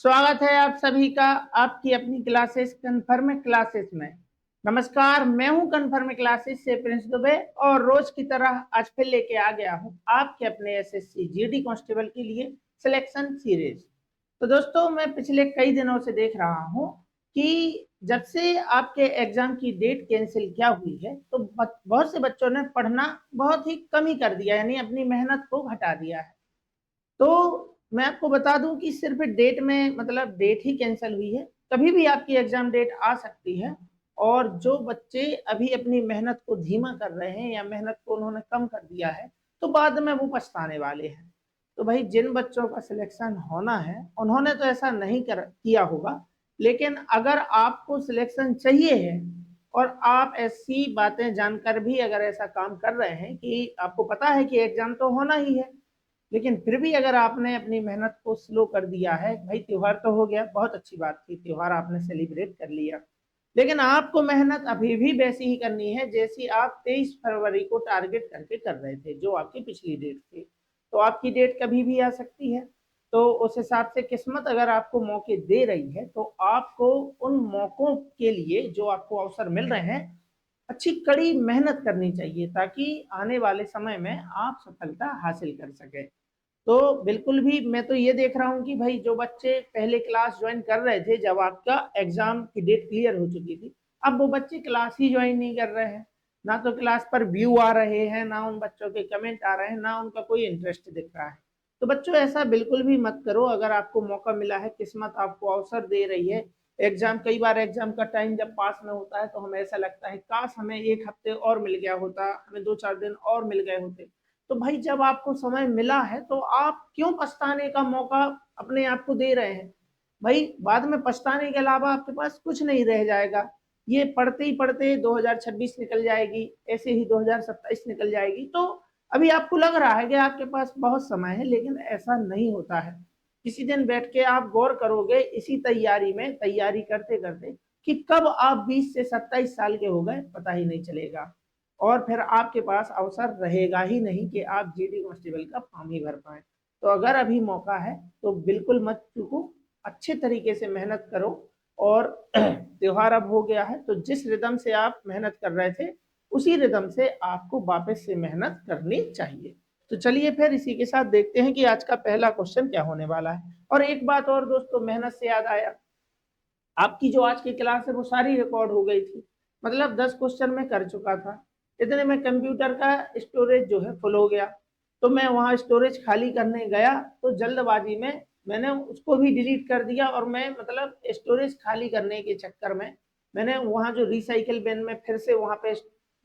स्वागत है आप सभी का आपकी अपनी क्लासेस कन्फर्म क्लासेस में। नमस्कार, मैं हूं कन्फर्म क्लासेस से प्रिंस दुबे और रोज की तरह आज फिर लेके आ गया हूं आपके अपने एसएससी जीडी कांस्टेबल के लिए सिलेक्शन सीरीज। तो दोस्तों, मैं पिछले कई दिनों से देख रहा हूं कि जब से आपके एग्जाम की डेट कैंसिल क्या हुई है तो बहुत से बच्चों ने पढ़ना बहुत ही कम ही कर दिया, यानी अपनी मेहनत को घटा दिया है। तो मैं आपको बता दूं कि सिर्फ डेट में मतलब डेट ही कैंसिल हुई है, कभी भी आपकी एग्जाम डेट आ सकती है। और जो बच्चे अभी अपनी मेहनत को धीमा कर रहे हैं या मेहनत को उन्होंने कम कर दिया है तो बाद में वो पछताने वाले हैं। तो भाई, जिन बच्चों का सिलेक्शन होना है उन्होंने तो ऐसा नहीं किया होगा, लेकिन अगर आपको सिलेक्शन चाहिए है और आप ऐसी बातें जानकर भी अगर ऐसा काम कर रहे हैं कि आपको पता है कि एग्जाम तो होना ही है, लेकिन फिर भी अगर आपने अपनी मेहनत को स्लो कर दिया है, भाई त्योहार तो हो गया, बहुत अच्छी बात थी, त्योहार आपने सेलिब्रेट कर लिया, लेकिन आपको मेहनत अभी भी वैसी ही करनी है जैसी आप 23 फरवरी को टारगेट करके कर रहे थे, जो आपकी पिछली डेट थी। तो आपकी डेट कभी भी आ सकती है। तो उस हिसाब से किस्मत अगर आपको मौके दे रही है तो आपको उन मौकों के लिए जो आपको अवसर मिल रहे हैं अच्छी कड़ी मेहनत करनी चाहिए, ताकि आने वाले समय में आप सफलता हासिल कर सके। तो बिल्कुल भी मैं तो ये देख रहा हूँ कि भाई, जो बच्चे पहले क्लास ज्वाइन कर रहे थे जब आपका एग्जाम की डेट क्लियर हो चुकी थी, अब वो बच्चे क्लास ही ज्वाइन नहीं कर रहे हैं। ना तो क्लास पर व्यू आ रहे हैं, ना उन बच्चों के कमेंट आ रहे हैं, ना उनका कोई इंटरेस्ट दिख रहा है। तो बच्चों, ऐसा बिल्कुल भी मत करो। अगर आपको मौका मिला है, किस्मत आपको अवसर दे रही है, एग्जाम कई बार एग्जाम का टाइम जब पास में होता है तो हमें ऐसा लगता है काश हमें एक हफ्ते और मिल गया होता, हमें 2-4 दिन और मिल गए होते। तो भाई, जब आपको समय मिला है तो आप क्यों पछताने का मौका अपने आप को दे रहे हैं? भाई, बाद में पछताने के अलावा आपके पास कुछ नहीं रह जाएगा। ये पढ़ते ही पढ़ते 2026 निकल जाएगी, ऐसे ही 2027 निकल जाएगी। तो अभी आपको लग रहा है कि आपके पास बहुत समय है, लेकिन ऐसा नहीं होता है। किसी दिन बैठ के आप गौर करोगे इसी तैयारी में, तैयारी करते करते, कि कब आप 20 से 27 साल के हो गए पता ही नहीं चलेगा। और फिर आपके पास अवसर रहेगा ही नहीं कि आप जीडी कांस्टेबल का फॉर्म ही भर पाए। तो अगर अभी मौका है तो बिल्कुल मत चूको, अच्छे तरीके से मेहनत करो। और त्योहार अब हो गया है तो जिस रिदम से आप मेहनत कर रहे थे उसी रिदम से आपको वापस से मेहनत करनी चाहिए। तो चलिए फिर इसी के साथ देखते हैं कि आज का पहला क्वेश्चन क्या होने वाला है। और एक बात और दोस्तों, मेहनत से याद आया, आपकी जो आज की क्लास है वो सारी रिकॉर्ड हो गई थी। मतलब 10 क्वेश्चन मैं कर चुका था। इतने में कंप्यूटर का स्टोरेज जो है फुल हो गया। तो मैं वहां स्टोरेज खाली करने गया तो जल्दबाजी में मैंने उसको भी डिलीट कर दिया, और मैं मतलब स्टोरेज खाली करने के चक्कर में मैंने वहां जो रिसाइकिल बिन में फिर से वहां पे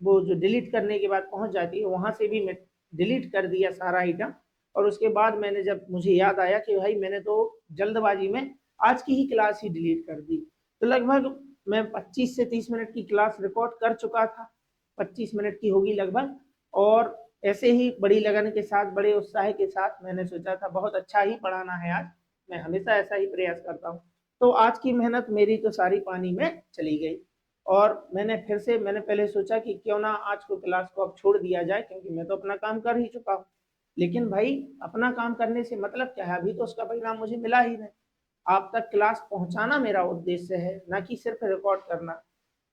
वो जो डिलीट करने के बाद पहुंच जाती है वहां से भी मैं डिलीट कर दिया सारा आइटम। और उसके बाद मैंने जब मुझे याद आया कि भाई मैंने तो जल्दबाजी में आज की ही क्लास ही डिलीट कर दी। तो लगभग मैं 25 से 30 मिनट की क्लास रिकॉर्ड कर चुका था, 25 मिनट की होगी लगभग। और ऐसे ही बड़ी लगन के साथ, बड़े उत्साह के साथ मैंने सोचा था बहुत अच्छा ही पढ़ाना है आज, मैं हमेशा ऐसा ही प्रयास करता हूँ। तो आज की मेहनत मेरी तो सारी पानी में चली गई। और मैंने पहले सोचा कि क्यों ना आज को क्लास को अब छोड़ दिया जाए, क्योंकि मैं तो अपना काम कर ही चुका हूँ। लेकिन भाई, अपना काम करने से मतलब क्या है, अभी तो उसका परिणाम मुझे मिला ही नहीं। आप तक क्लास पहुंचाना मेरा उद्देश्य है, ना कि सिर्फ रिकॉर्ड करना।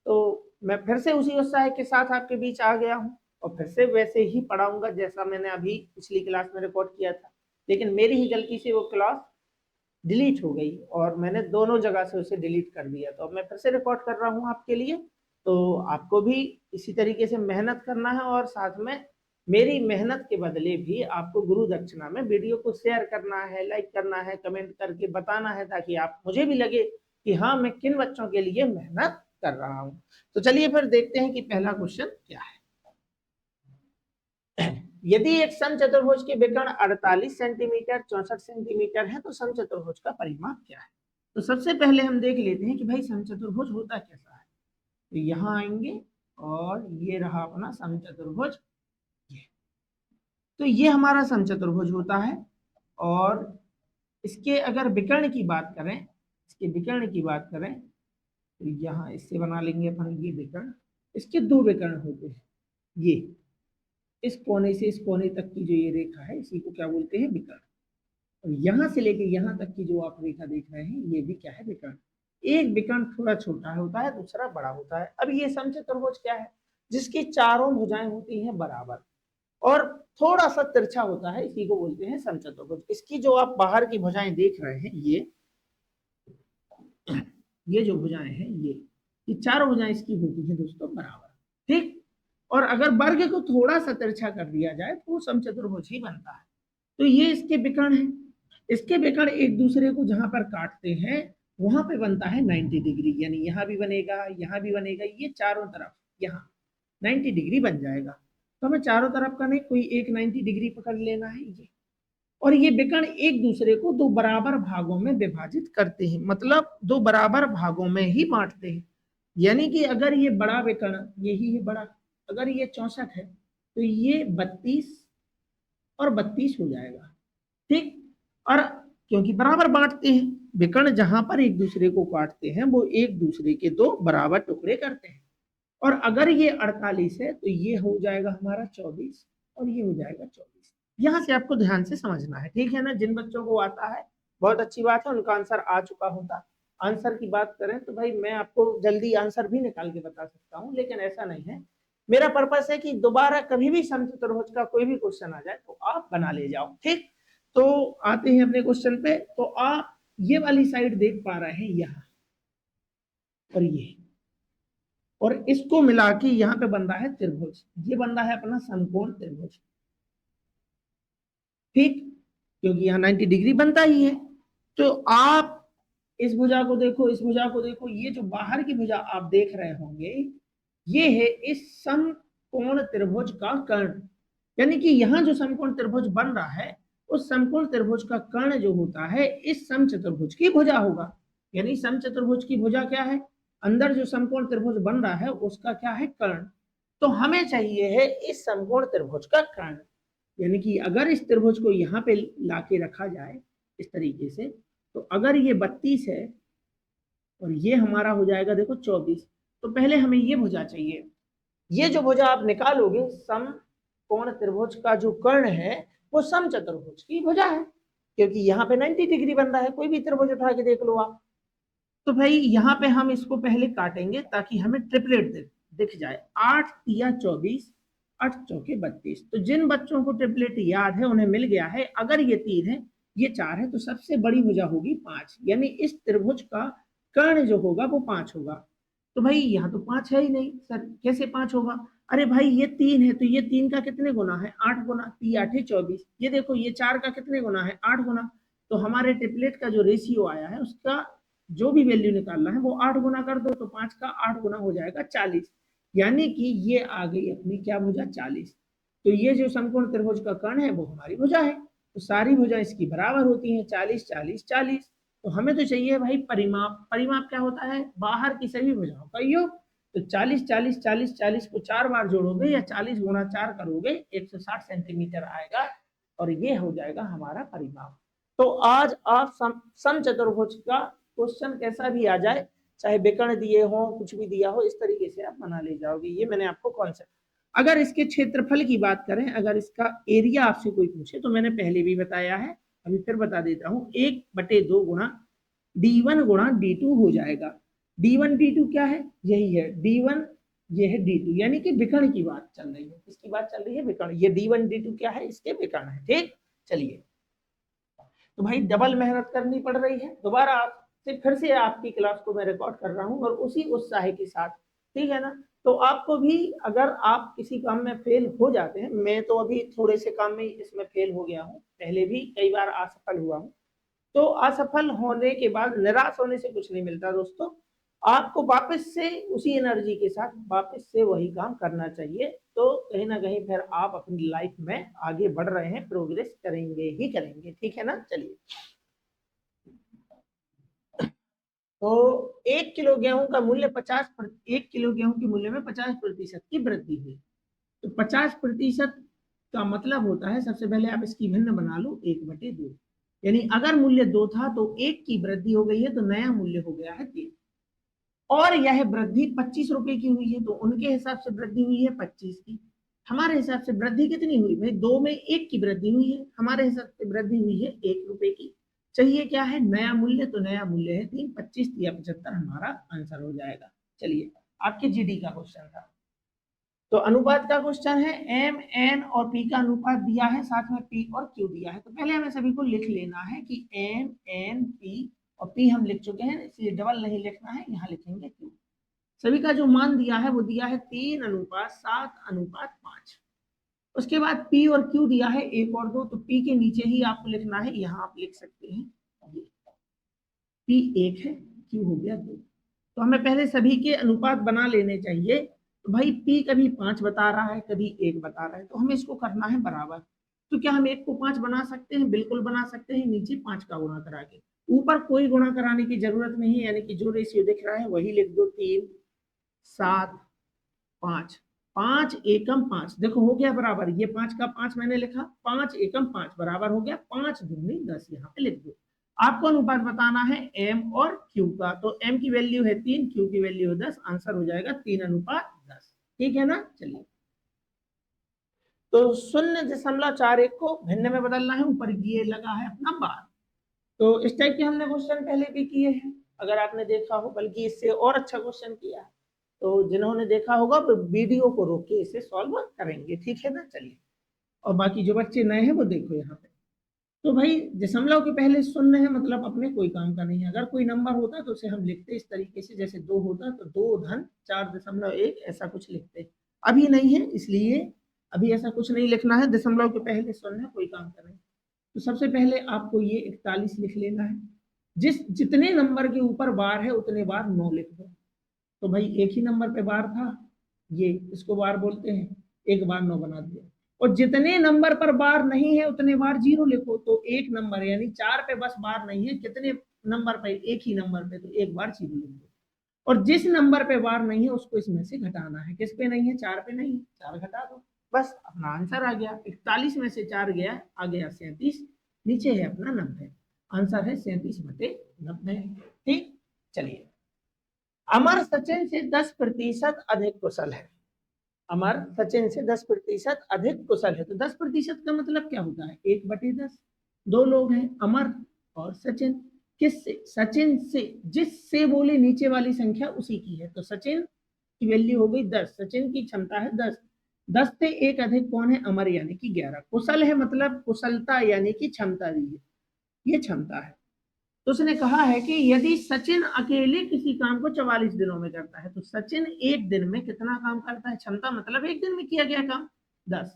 तो मैं फिर से उसी उत्साह के साथ आपके बीच आ गया हूँ और फिर से वैसे ही पढ़ाऊंगा जैसा मैंने अभी पिछली क्लास में रिकॉर्ड किया था। लेकिन मेरी ही गलती से वो क्लास डिलीट हो गई और मैंने दोनों जगह से उसे डिलीट कर दिया। तो अब मैं फिर से रिकॉर्ड कर रहा हूँ आपके लिए। तो आपको भी इसी तरीके से मेहनत करना है और साथ में मेरी मेहनत के बदले भी आपको गुरु दक्षिणा में वीडियो को शेयर करना है, लाइक करना है, कमेंट करके बताना है, ताकि आप मुझे भी लगे कि हाँ, मैं किन बच्चों के लिए मेहनत कर रहा हूँ। तो चलिए फिर देखते हैं कि पहला क्वेश्चन क्या है। यदि एक समचतुर्भुज के विकर्ण 48 सेंटीमीटर 64 सेंटीमीटर है तो समचतुर्भुज का परिमाप क्या है? तो सबसे पहले हम देख लेते हैं कि भाई समचतुर्भुज होता कैसा है। तो यहाँ आएंगे और ये रहा अपना समचतुर्भुज। तो ये हमारा समचतुर्भुज होता है। और इसके अगर विकर्ण की बात करें, इसके विकर्ण की बात करें तो यहाँ इससे बना लेंगे अपन ये विकर्ण। इसके दो विकर्ण होते हैं। ये इस कोने से इस कोने तक की जो ये रेखा है इसी को क्या बोलते हैं, विकर्ण। और यहां से लेके यहां तक की जो आप रेखा देख रहे हैं ये भी क्या है, विकर्ण। एक विकर्ण थोड़ा छोटा होता है, दूसरा बड़ा होता है। अब ये समचतुर्भुज क्या है, जिसकी चारों भुजाएं होती हैं बराबर और थोड़ा सा तिरछा होता है, इसी को बोलते हैं समचतुर्भुज। इसकी जो आप बाहर की भुजाएं देख रहे हैं ये जो भुजाएं हैं ये चारों भुजाएं इसकी होती हैं दोस्तों बराबर, ठीक। और अगर वर्ग को थोड़ा सा तिरछा कर दिया जाए तो वो समचतुर्भुज ही बनता है। तो ये इसके विकर्ण है। इसके विकर्ण एक दूसरे को जहां पर काटते हैं वहां पे बनता है 90 डिग्री, यानी यहां भी बनेगा, यहां भी बनेगा, ये चारों तरफ यहाँ 90 डिग्री बन जाएगा। तो हमें चारों तरफ का नहीं, कोई एक 90 डिग्री पकड़ लेना है ये। और ये विकर्ण एक दूसरे को दो बराबर भागों में विभाजित करते हैं, मतलब दो बराबर भागों में ही बांटते हैं। यानी कि अगर ये बड़ा विकर्ण यही है बड़ा, अगर ये 64 है तो ये 32 और 32 हो जाएगा, ठीक। और क्योंकि बराबर बांटते हैं, विकर्ण जहां पर एक दूसरे को काटते हैं वो एक दूसरे के दो बराबर टुकड़े करते हैं। और अगर ये 48 है तो ये हो जाएगा हमारा 24 और ये हो जाएगा 24। यहां से आपको ध्यान से समझना है, ठीक है ना। जिन बच्चों को आता है बहुत अच्छी बात है, उनका आंसर आ चुका होता। आंसर की बात करें तो भाई मैं आपको जल्दी आंसर भी निकाल के बता सकता हूं, लेकिन ऐसा नहीं है। मेरा पर्पस है कि दोबारा कभी भी समचतुर्भुज का कोई भी क्वेश्चन आ जाए तो आप बना ले जाओ, ठीक। तो आते हैं अपने क्वेश्चन पे। तो आप ये वाली साइड देख पा रहे हैं यहाँ और ये, और इसको मिला के यहाँ पे बन रहा है त्रिभुज, ये बन रहा है अपना समकोण त्रिभुज, ठीक। क्योंकि यहाँ 90 डिग्री बनता ही है। तो आप इस भुजा को देखो, इस भुजा को देखो, ये जो बाहर की भुजा आप देख रहे होंगे ये है इस समकोण त्रिभुज का कर्ण। यानी कि यहाँ जो समकोण त्रिभुज बन रहा है उस समकोण त्रिभुज का कर्ण जो होता है इस समचतुर्भुज की भुजा होगा। यानी समचतुर्भुज की भुजा क्या है, अंदर जो समकोण त्रिभुज बन रहा है उसका क्या है, कर्ण। तो हमें चाहिए है इस समकोण त्रिभुज का कर्ण। यानी कि अगर इस त्रिभुज को यहाँ पे लाके रखा जाए इस तरीके से, तो अगर ये 32 है और ये हमारा हो जाएगा देखो 24, तो पहले हमें ये भुजा चाहिए। ये जो भुजा आप निकालोगे समकोण त्रिभुज का जो कर्ण है वो समचतुर्भुज की भुजा है, क्योंकि यहाँ पे 90 डिग्री बन रहा है। कोई भी त्रिभुज उठा के देख लो आप। तो भाई यहाँ पे हम इसको पहले काटेंगे ताकि हमें ट्रिपलेट दिख जाए। 8 तिया 24, 8 चौके 32। तो जिन बच्चों को ट्रिपलेट याद है उन्हें मिल गया है। अगर ये 3 है ये 4 है तो सबसे बड़ी भुजा होगी 5, यानी इस त्रिभुज का कर्ण जो होगा वो 5 होगा। तो भाई यहाँ तो 5 है ही नहीं सर, कैसे 5 होगा। अरे भाई ये 3 है तो ये 3 का कितने गुना है, 8 गुना, 3 8 24। ये देखो ये 4 का कितने गुना है, 8 गुना। तो हमारे ट्रिपलेट का जो रेशियो आया है उसका जो भी वैल्यू निकालना है वो 8 गुना कर दो, तो 5 का 8 गुना हो जाएगा 40। यानी कि ये आ गई अपनी क्या भुजा, 40। तो ये जो समकोण त्रिभुज का कर्ण है वो हमारी भुजा है। तो सारी भुजा इसकी बराबर होती है 40 40 40। तो हमें तो चाहिए भाई परिमाप। परिमाप क्या होता है, बाहर की सभी भुजाओं का योग। तो 40 40 40 40 को 4 बार जोड़ोगे या 40 गुणा 4 करोगे 160 सेंटीमीटर आएगा और ये हो जाएगा हमारा परिमाप। तो आज आप समचतुर्भुज का क्वेश्चन कैसा भी आ जाए, चाहे विकर्ण दिए हो कुछ भी दिया हो, इस तरीके से आप बना ले जाओगे। ये मैंने आपको कॉन्सेप्ट। अगर इसके क्षेत्रफल की बात करें, अगर इसका एरिया आपसे कोई पूछे तो मैंने पहले भी बताया है, अभी फिर बता देता हूँ। 1/2 गुणा d1 गुणा d2 हो जाएगा। d1 d2 क्या है, यही है d1, ये है d2, यानी कि विकर्ण की बात चल रही है। किसकी बात चल रही है, विकर्ण। ये d1 d2 क्या है, इसके विकर्ण है, ठीक। चलिए, तो भाई डबल मेहनत करनी पड़ रही है। दोबारा आपसे फिर से आपकी क्लास को मैं रिकॉर्ड कर रहा हूँ और उसी उत्साह के साथ, ठीक है ना। तो आपको भी, अगर आप किसी काम में फेल हो जाते हैं, मैं तो अभी थोड़े से काम में इसमें फेल हो गया हूँ, पहले भी कई बार असफल हुआ हूँ। तो असफल होने के बाद निराश होने से कुछ नहीं मिलता दोस्तों। आपको वापस से उसी एनर्जी के साथ वापस से वही काम करना चाहिए। तो कहीं ना कहीं फिर आप अपनी लाइफ में आगे बढ़ रहे हैं, प्रोग्रेस करेंगे ही करेंगे, ठीक है ना। चलिए, तो 1 किलो गेहूं का मूल्य 1 किलो गेहूं के मूल्य में 50% की वृद्धि हुई। तो 50% का मतलब होता है, सबसे पहले आप इसकी भिन्न बना लो 1/2। यानी अगर मूल्य 2 था तो 1 की वृद्धि हो गई है, तो नया मूल्य हो गया है 3। और यह वृद्धि 25 रुपए की हुई है, तो उनके हिसाब से वृद्धि हुई है 25 की। हमारे हिसाब से वृद्धि कितनी हुई भाई, 2 में 1 की वृद्धि हुई है, हमारे हिसाब से वृद्धि हुई है 1 रुपए की। चाहिए क्या है, नया मूल्य, तो नया मूल्य है 3, 25 या 75 हमारा आंसर हो जाएगा। चलिए आपके जीडी का क्वेश्चन था, तो अनुपात का क्वेश्चन है, एम एन और पी का अनुपात दिया है, साथ में पी और क्यू दिया है। तो पहले हमें सभी को लिख लेना है कि एम एन पी और पी हम लिख चुके हैं, इसलिए डबल नहीं लिखना है, यहाँ लिखेंगे क्यू। सभी का जो मान दिया है वो दिया है 3:7:5। उसके बाद पी और क्यू दिया है 1 और 2, तो पी के नीचे ही आपको लिखना है, यहाँ आप लिख सकते हैं पी 1 है, क्यू हो गया 2। तो हमें पहले सभी के अनुपात बना लेने चाहिए। तो भाई पी कभी 5 बता रहा है, कभी 1 बता रहा है, तो हमें इसको करना है बराबर। तो क्या हम 1 को 5 बना सकते हैं? बिल्कुल बना सकते हैं, नीचे 5 का गुणा करा के। ऊपर कोई गुणा कराने की जरूरत नहीं है, यानी कि जो रेशियो दिख रहा है वही लिख दो, 3:7:5। 5 एकम 5, देखो हो गया बराबर, ये 5 का 5 मैंने लिखा, 5 एकम 5 बराबर हो गया 5 दूनी 10, यहाँ पे लिख दो। आपको अनुपात बताना है एम और क्यू का, तो एम की वैल्यू है 3, क्यू की वैल्यू है 10, आंसर हो जाएगा 3:10। ठीक है ना। चलिए, तो 0.41 को भिन्न में बदलना है, ऊपर ये लगा है अपना बार। तो इस टाइप के हमने क्वेश्चन पहले भी किए हैं, अगर आपने देखा हो, बल्कि इससे और अच्छा क्वेश्चन किया है, तो जिन्होंने देखा होगा वो वीडियो को रोक के इसे सॉल्व करेंगे। ठीक है ना। चलिए, और बाकी जो बच्चे नए हैं वो देखो यहाँ पे। तो भाई दशमलव के पहले शून्य है, मतलब अपने कोई काम का नहीं है। अगर कोई नंबर होता तो उसे हम लिखते इस तरीके से, जैसे 2 होता तो 2-4.1 ऐसा कुछ लिखते। अभी नहीं है, इसलिए अभी ऐसा कुछ नहीं लिखना है, दशमलव के पहले शून्य, कोई काम का नहीं। तो सबसे पहले आपको ये 41 लिख लेना है। जितने नंबर के ऊपर बार है उतने बार 9 लिख दो। तो भाई एक ही नंबर पे बार था, ये इसको बार बोलते हैं, एक बार 9 बना दिया। और जितने नंबर पर बार नहीं है उतने बार 0 लिखो। तो एक नंबर यानी 4 पे बस बार नहीं है, कितने नंबर पे, एक ही नंबर पे, तो एक बार 0 लिख दो। और जिस नंबर पे बार नहीं है उसको इसमें से घटाना है। किस पे नहीं है? 4 पे नहीं है, 4 घटा दो, बस अपना आंसर आ गया। 41 में से 4 गया, आ गया 37, नीचे है अपना 90, आंसर है 37/90। ठीक। चलिए, अमर सचिन से 10% अधिक कुशल है। अमर सचिन से 10% अधिक कुशल है। तो 10% का मतलब क्या होता है? 1/10। 2 लोग हैं, अमर और सचिन। किससे? सचिन से। जिससे बोले नीचे वाली संख्या उसी की है। तो सचिन की वैल्यू हो गई 10, सचिन की क्षमता है 10। 10 से 1 अधिक कौन है? अमर, यानी कि 11। कुशल है मतलब कुशलता यानी कि क्षमता दी है, ये क्षमता है। तो उसने कहा है कि यदि सचिन अकेले किसी काम को 44 दिनों में करता है, तो सचिन एक दिन में कितना काम करता है? क्षमता मतलब एक दिन में किया गया काम 10,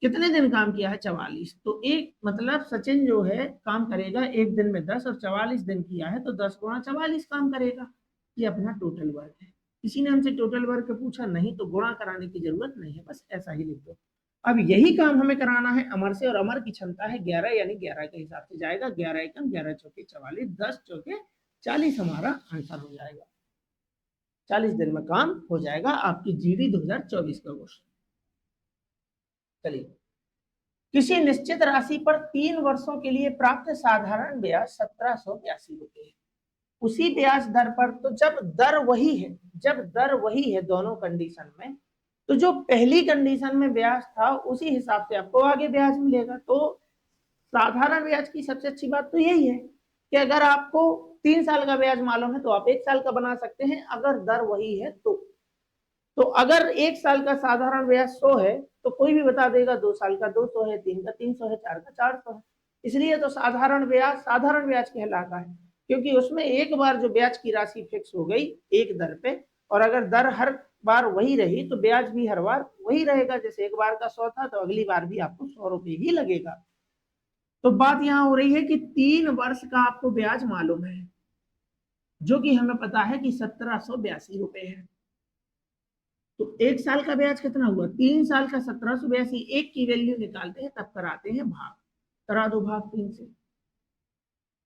कितने दिन काम किया है? 44। तो एक मतलब सचिन जो है काम करेगा एक दिन में 10, और 44 दिन किया है तो 10 गुणा 44 काम करेगा। ये अपना टोटल वर्क है। किसी ने हमसे टोटल वर्क पूछा नहीं तो गुणा कराने की जरूरत नहीं है, बस ऐसा ही लिख दो। अब यही काम हमें कराना है अमर से, और अमर की क्षमता है 11, यानी 11 के हिसाब से जाएगा। 11 एकम 11 चौके 44, 10 चौके 40 हमारा आंसर हो जाएगा। 40 दिन में काम हो जाएगा। आपकी जीडी 2024 का क्वेश्चन। चलिए, किसी निश्चित राशि पर 3 वर्षों के लिए प्राप्त साधारण ब्याज 1782 रुपए है। उसी ब्याज दर पर, तो जब दर वही है दोनों कंडीशन में, तो जो पहली कंडीशन में ब्याज था उसी हिसाब से आपको आगे ब्याज मिलेगा। तो साधारण ब्याज की सबसे अच्छी बात तो यही है कि अगर आपको 3 साल का ब्याज मालूम है तो आप 1 साल का बना सकते हैं, अगर दर वही है तो अगर 1 साल का साधारण ब्याज 100 है तो कोई भी बता देगा 2 साल का 200 है, 3 का 300 है, 4 का 400 है। इसलिए तो साधारण ब्याज कहलाता है, क्योंकि उसमें एक बार जो ब्याज की राशि फिक्स हो गई एक दर पे, और अगर दर हर बार वही रही तो ब्याज भी हर बार वही रहेगा। जैसे एक बार का 100 था तो अगली बार भी आपको 100 रुपए ही लगेगा। तो बात यहां हो रही है कि 3 वर्ष का आपको ब्याज मालूम है, जो कि हमें पता है कि 1782 रुपए है। तो 1 साल का ब्याज कितना हुआ? 3 साल का 1782। एक की वैल्यू निकालते हैं तब कराते हैं भाग। करा दो भाग 3 से,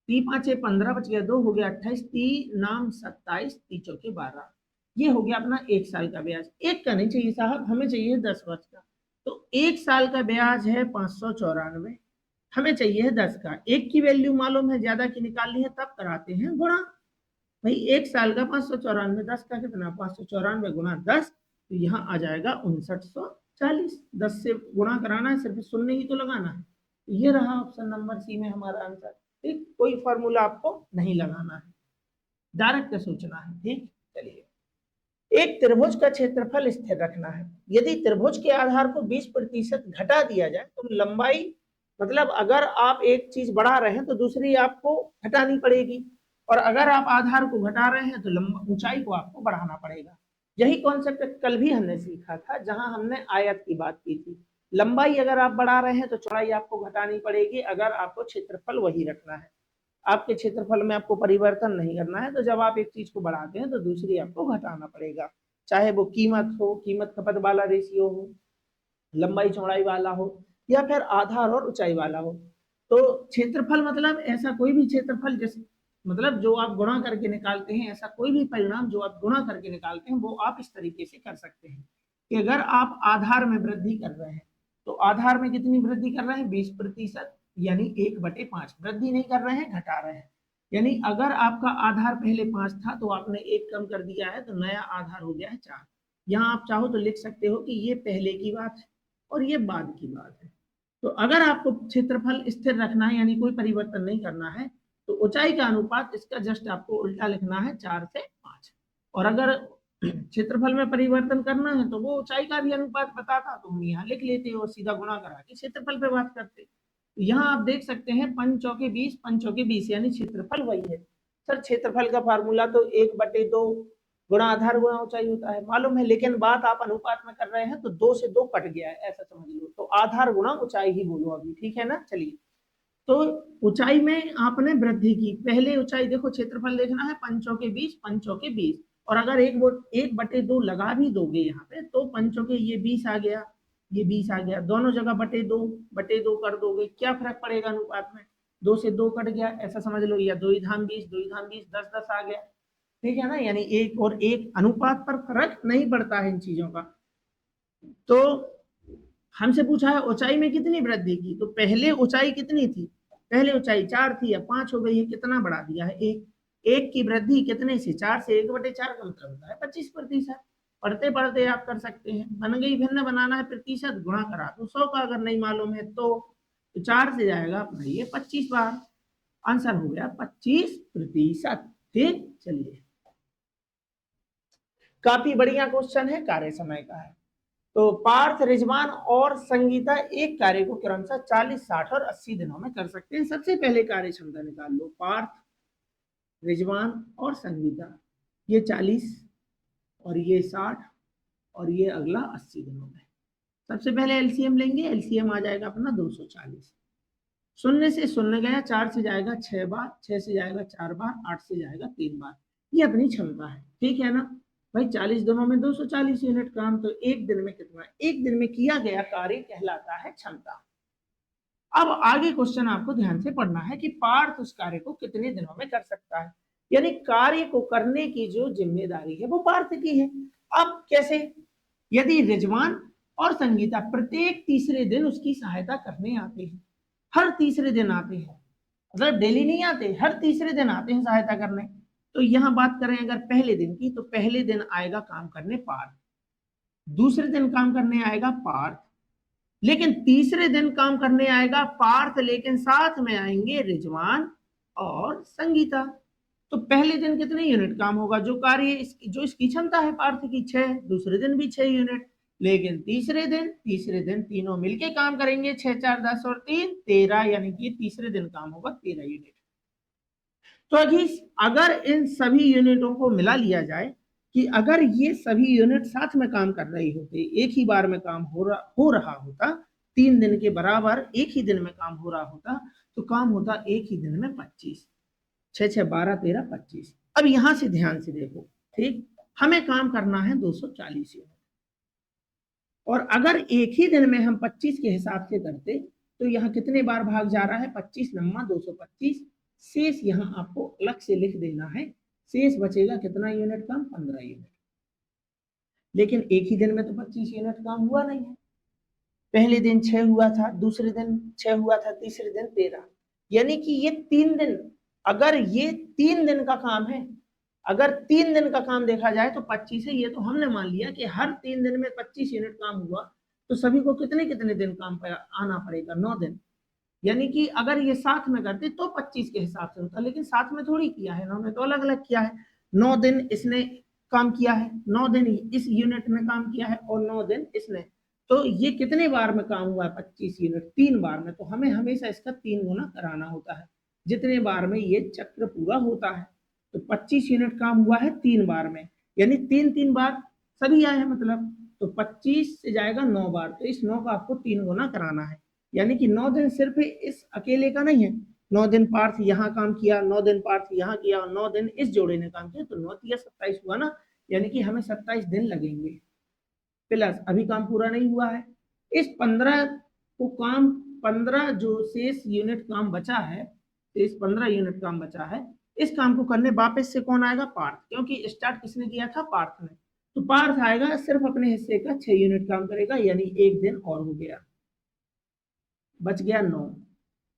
3×5=15, बच गया 2, हो गया 28, 3×9=27, 3×4=12। ये हो गया अपना 1 साल का ब्याज। एक का नहीं चाहिए साहब, हमें चाहिए 10 वर्ष का। तो 1 साल का ब्याज है 594, हमें चाहिए है 10 का। एक की वैल्यू मालूम है, ज्यादा की निकालनी है, तब कराते हैं गुणा। भाई 1 साल का 594, 10 का कितना? 594 गुणा 10, तो यहाँ आ जाएगा 5900 40। 10 से गुणा कराना है, सिर्फ शून्य ही तो लगाना है। ये रहा ऑप्शन नंबर सी में हमारा आंसर। ठीक, कोई फॉर्मूला आपको नहीं लगाना है, डायरेक्ट सोचना है। ठीक, चलिए। एक त्रिभुज का क्षेत्रफल स्थिर रखना है। यदि त्रिभुज के आधार को 20% घटा दिया जाए तो लंबाई, मतलब अगर आप एक चीज बढ़ा रहे हैं तो दूसरी आपको घटानी पड़ेगी, और अगर आप आधार को घटा रहे हैं तो ऊंचाई को आपको बढ़ाना पड़ेगा। यही कॉन्सेप्ट कल भी हमने सीखा था, जहां हमने आयत की बात की थी। लंबाई अगर आप बढ़ा रहे हैं तो चौड़ाई आपको घटानी पड़ेगी, अगर आपको क्षेत्रफल वही रखना है। आपके क्षेत्रफल में आपको परिवर्तन नहीं करना है, तो जब आप एक चीज को बढ़ाते हैं तो दूसरी आपको घटाना पड़ेगा, चाहे वो कीमत हो, कीमत खपत वाला रेशियो हो, लंबाई चौड़ाई वाला हो, या फिर आधार और ऊंचाई वाला हो। तो क्षेत्रफल मतलब ऐसा कोई भी क्षेत्रफल, जैसे मतलब जो आप गुणा करके निकालते हैं, ऐसा कोई भी परिणाम जो आप गुणा करके निकालते हैं वो आप इस तरीके से कर सकते हैं कि अगर आप आधार में वृद्धि कर रहे हैं तो आधार में कितनी वृद्धि कर रहे हैं, 20%, यानी 1/5 वृद्धि नहीं कर रहे हैं, घटा रहे हैं। यानी अगर आपका आधार पहले 5 था तो आपने 1 कम कर दिया है, तो नया आधार हो गया है 4। यहाँ आप चाहो तो लिख सकते हो कि ये पहले की बात है और ये बाद की बात है। तो अगर आपको क्षेत्रफल स्थिर रखना है, यानी कोई परिवर्तन नहीं करना है, तो ऊंचाई का अनुपात इसका जस्ट आपको उल्टा लिखना है, 4 से 5। और अगर क्षेत्रफल में परिवर्तन करना है तो वो ऊंचाई का भी अनुपात बताता, तो हम यहाँ लिख लेते और सीधा गुणा करा के क्षेत्रफल पे बात करते। यहाँ आप देख सकते हैं 5 चौके 20, 5 चौके 20, यानी क्षेत्रफल वही है। सर क्षेत्रफल का फार्मूला तो 1/2 गुणा आधार गुणा ऊंचाई होता है, मालूम है, लेकिन बात आप अनुपात में कर रहे हैं तो 2 से 2 कट गया है, ऐसा समझ लो। तो आधार गुणा ऊंचाई ही बोलो अभी, ठीक है ना। चलिए, तो ऊंचाई में आपने वृद्धि की, पहले ऊंचाई देखो, क्षेत्रफल देखना है 5 चौके 20, 5 चौके 20, और अगर 1/2 लगा भी दोगे यहाँ पे तो 5 चौके ये 20 आ गया, ये 20 आ गया, दोनों जगह बटे दो कर दोगे, क्या फर्क पड़ेगा अनुपात में, 2 से 2 कट गया, ऐसा समझ लो, या 2 धाम 20, 2 धाम 20, 10 आ गया। ठीक है ना, यानी एक और एक अनुपात पर फर्क नहीं पड़ता है इन चीजों का। तो हमसे पूछा है ऊंचाई में कितनी वृद्धि की, तो पहले ऊंचाई कितनी थी, पहले ऊंचाई 4 थी, अब 5 हो गई है, कितना बढ़ा दिया है, 1। 1 की वृद्धि कितने से, 4 से, 1/4 का मतलब होता है 25%। पढ़ते पढ़ते आप कर सकते हैं, बन गई भिन्न, बनाना है प्रतिशत, गुणा करा तो 100 का, अगर नहीं मालूम है तो 4 से जाएगा अपना ये 25 बार, आंसर हो गया 25%। ठीक, चलिए, काफी बढ़िया क्वेश्चन है, कार्य समय का है। तो पार्थ, रिजवान और संगीता एक कार्य को क्रमशः 40, 60 और 80 दिनों में कर सकते हैं। सबसे पहले कार्य क्षमता निकाल लो, पार्थ, रिजवान और संगीता, ये 40 और ये 60 और ये अगला 80 दिनों में। सबसे पहले एलसीएम लेंगे, एलसीएम आ जाएगा अपना 240। शून्य से शून्य गया, 4 से जाएगा 6 बार, 6 से जाएगा 4 बार, 8 से जाएगा 3 बार। ये अपनी क्षमता है, ठीक है ना भाई। 40 दिनों में 240 यूनिट काम, तो एक दिन में कितना, एक दिन में किया गया कार्य कहलाता है क्षमता। अब आगे क्वेश्चन आपको ध्यान से पढ़ना है कि पार्थ उस कार्य को कितने दिनों में कर सकता है, यानी कार्य को करने की जो जिम्मेदारी है वो पार्थ की है। अब कैसे, यदि रिजवान और संगीता प्रत्येक तीसरे दिन उसकी सहायता करने आते हैं, हर तीसरे दिन आते हैं, मतलब डेली नहीं आते, हर तीसरे दिन आते हैं सहायता करने, तो यहां बात करें अगर पहले दिन की, तो पहले दिन आएगा काम करने पार्थ, दूसरे दिन काम करने आएगा पार्थ, लेकिन तीसरे दिन काम करने आएगा पार्थ, लेकिन साथ में आएंगे रिजवान और संगीता। तो पहले दिन कितने यूनिट काम होगा, जो कार्य जो इसकी क्षमता है पार्थ की 6, दूसरे दिन भी 6 यूनिट, लेकिन तीसरे दिन तीनों मिलके काम करेंगे, 6 4 10 और 3 13, यानी कि तीसरे दिन काम होगा 13 यूनिट। तो अगर इन सभी यूनिटों को मिला लिया जाए कि अगर ये सभी यूनिट साथ में काम कर रही होते, एक ही बार में काम हो रहा होता, 3 दिन के बराबर एक ही दिन में काम हो रहा होता, तो काम होता एक ही दिन में 25, 6 6 12 13 25। अब यहां से ध्यान से देखो, ठीक, हमें काम करना है 240 यूनिट, और अगर एक ही दिन में हम 25 के हिसाब से करते तो यहाँ कितने बार भाग जा रहा है, 25 नम्मा 225, शेष यहाँ आपको अलग से लिख देना है, शेष बचेगा कितना यूनिट काम, 15 यूनिट। लेकिन एक ही दिन में तो 25 यूनिट काम हुआ नहीं है, पहले दिन 6 हुआ था, दूसरे दिन 6 हुआ था, तीसरे दिन 13, यानी कि ये 3 दिन, अगर ये 3 दिन का काम है, अगर 3 दिन का काम देखा जाए तो 25 है, ये तो हमने मान लिया कि हर 3 दिन में 25 यूनिट काम हुआ, तो सभी को कितने कितने दिन काम पर आना पड़ेगा, 9 दिन। यानी कि अगर ये साथ में करते तो 25 के हिसाब से होता, लेकिन साथ में थोड़ी किया है, इन्होंने तो अलग अलग किया है। 9 दिन इसने काम किया है, 9 दिन इस यूनिट में काम किया है और 9 दिन इसने। तो ये कितने बार में काम हुआ है, 25 यूनिट 3 बार में। तो हमें हमेशा इसका 3 गुना कराना होता है जितने बार में ये चक्र पूरा होता है। तो 25 यूनिट काम हुआ है 3 बार में, यानी 3 बार सभी आए हैं मतलब। तो 25 से जाएगा 9 बार, तो इस 9 का आपको 3 गुना कराना है। यानी कि 9 दिन सिर्फ इस अकेले का नहीं है, 9 दिन पार्थ यहाँ काम किया, 9 दिन पार्थ यहाँ किया और 9 दिन इस जोड़े ने काम किया, तो 9 या 27 हुआ ना। यानी कि हमें 27 दिन लगेंगे। प्लस अभी काम पूरा नहीं हुआ है, इस 15 को काम 15 जो शेष यूनिट काम बचा है, तो इस 15 यूनिट काम बचा है, इस काम को करने वापस से कौन आएगा, पार्थ। क्योंकि स्टार्ट किसने किया था, पार्थ ने। तो पार्थ आएगा, सिर्फ अपने हिस्से का 6 यूनिट काम करेगा, यानी 1 दिन और हो गया, बच गया 9।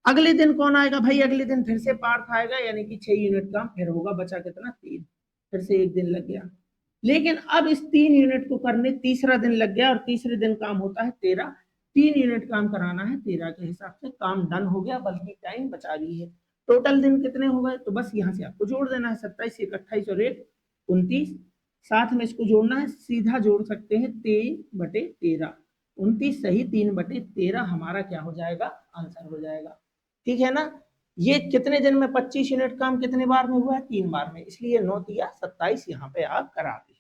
अगले दिन कौन आएगा भाई, अगले दिन फिर से पार्थ आएगा, यानी कि 6 यूनिट काम फिर होगा, बचा कितना, 3। फिर से 1 दिन लग गया। लेकिन अब इस 3 यूनिट को करने तीसरा दिन लग गया, और तीसरे दिन काम होता है 13। 3 यूनिट काम कराना है 13 के हिसाब से, काम डन हो गया, बल्कि टाइम बचा भी है। टोटल दिन कितने हो गए, तो बस यहाँ से आपको जोड़ देना है, 27, 28 और 1 29। साथ में इसको जोड़ना है, सीधा जोड़ सकते हैं 3/13। 29 सही 3/13 हमारा क्या हो जाएगा, आंसर हो जाएगा। ठीक है ना। ये कितने दिन में 25 यूनिट काम कितने बार में हुआ है, 3 बार में, इसलिए 9 या 27 यहाँ पे आप करा दें।